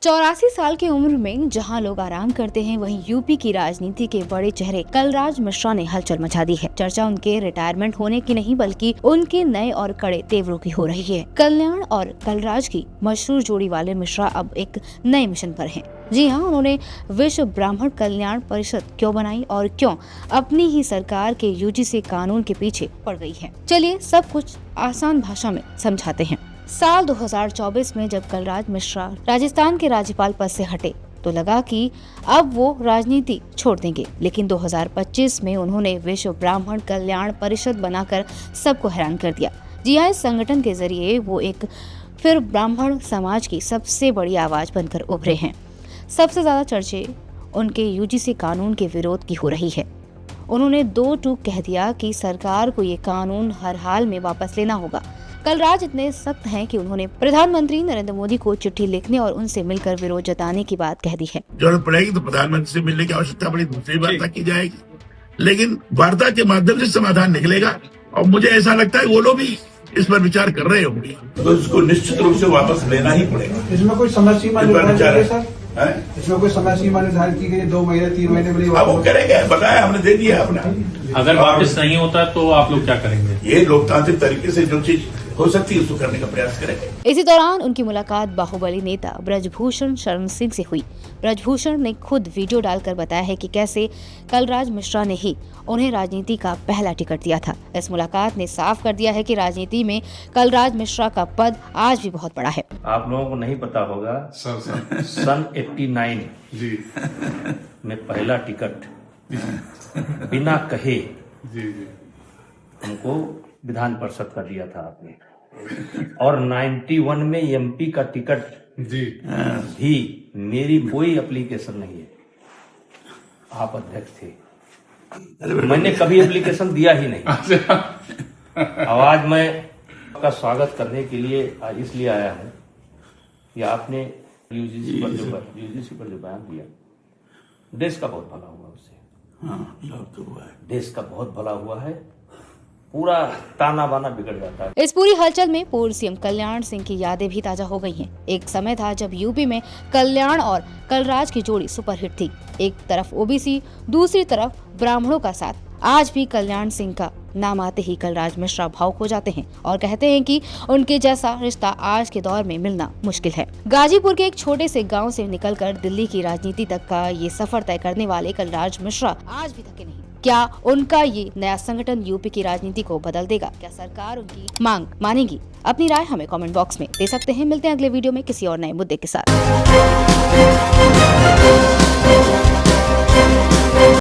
84 साल की उम्र में जहां लोग आराम करते हैं, वहीं यूपी की राजनीति के बड़े चेहरे कलराज मिश्रा ने हलचल मचा दी है। चर्चा उनके रिटायरमेंट होने की नहीं बल्कि उनके नए और कड़े तेवरों की हो रही है। कल्याण और कलराज की मशहूर जोड़ी वाले मिश्रा अब एक नए मिशन पर हैं। जी हाँ, उन्होंने विश्व ब्राह्मण कल्याण परिषद क्यों बनाई और क्यों अपनी ही सरकार के यूजीसी कानून के पीछे पड़ गई है। चलिए सब कुछ आसान भाषा में समझाते हैं। साल 2024 में जब कलराज मिश्रा राजस्थान के राज्यपाल पद से हटे तो लगा कि अब वो राजनीति छोड़ देंगे, लेकिन 2025 में उन्होंने विश्व ब्राह्मण कल्याण परिषद बनाकर सबको हैरान कर दिया। जी हाँ, इस संगठन के जरिए वो एक फिर ब्राह्मण समाज की सबसे बड़ी आवाज बनकर उभरे हैं। सबसे ज्यादा चर्चे उनके यूजीसी कानून के विरोध की हो रही है। उन्होंने दो टूक कह दिया कि सरकार को ये कानून हर हाल में वापस लेना होगा। कलराज इतने सख्त हैं कि उन्होंने प्रधानमंत्री नरेंद्र मोदी को चिट्ठी लिखने और उनसे मिलकर विरोध जताने की बात कह दी है। जरूरत पड़ेगी तो प्रधानमंत्री से मिलने की आवश्यकता पड़ी, दूसरी वार्ता की जाएगी, लेकिन वार्ता के माध्यम से समाधान निकलेगा। और मुझे ऐसा लगता है वो लोग भी इस पर विचार कर रहे होंगे, तो इसको निश्चित रूप से वापस लेना ही पड़ेगा। इसमें कोई समय सीमा निर्धारित की गई सर? इसमें कोई समय सीमा निर्धारित की गई? 2 महीने 3 महीने में वो करेंगे, बताया हमने, दे दिया अपना। अगर वापस नहीं होता तो आप लोग क्या करेंगे? ये लोकतांत्रिक तरीके से जो चीज हो सकती है उसको करने का प्रयास करेंगे। इसी दौरान उनकी मुलाकात बाहुबली नेता ब्रजभूषण शरण सिंह से हुई। ब्रजभूषण ने खुद वीडियो डालकर बताया है कि कैसे कलराज मिश्रा ने ही उन्हें राजनीति का पहला टिकट दिया था। इस मुलाकात ने साफ कर दिया है कि राजनीति में कलराज मिश्रा का पद आज भी बहुत बड़ा है। आप लोगों को नहीं पता होगा, सन 89 में पहला टिकट बिना कहे हमको विधान परिषद का दिया था आपने, और 91 में एमपी का टिकट भी मेरी कोई एप्लीकेशन नहीं है, आप अध्यक्ष थे, मैंने कभी एप्लीकेशन दिया ही नहीं। आज मैं आपका स्वागत करने के लिए इसलिए आया हूं कि आपने यूजीसी पर जो बयान दिया, देश का बहुत भला हुआ उससे। देश का बहुत भला हुआ है, पूरा ताना बाना बिगड़ जाता है। इस पूरी हलचल में पूर्व सीएम कल्याण सिंह की यादें भी ताजा हो गई हैं। एक समय था जब यूपी में कल्याण और कलराज की जोड़ी सुपरहिट थी। एक तरफ ओबीसी, दूसरी तरफ ब्राह्मणों का साथ। आज भी कल्याण सिंह का नाम आते ही कलराज मिश्रा भावुक हो जाते हैं और कहते हैं कि उनके जैसा रिश्ता आज के दौर में मिलना मुश्किल है। गाजीपुर के एक छोटे से गांव से निकलकर दिल्ली की राजनीति तक का ये सफर तय करने वाले कलराज मिश्रा आज भी थके नहीं। क्या उनका ये नया संगठन यूपी की राजनीति को बदल देगा? क्या सरकार उनकी मांग मानेगी? अपनी राय हमें कमेंट बॉक्स में दे सकते हैं। मिलते हैं अगले वीडियो में किसी और नए मुद्दे के साथ।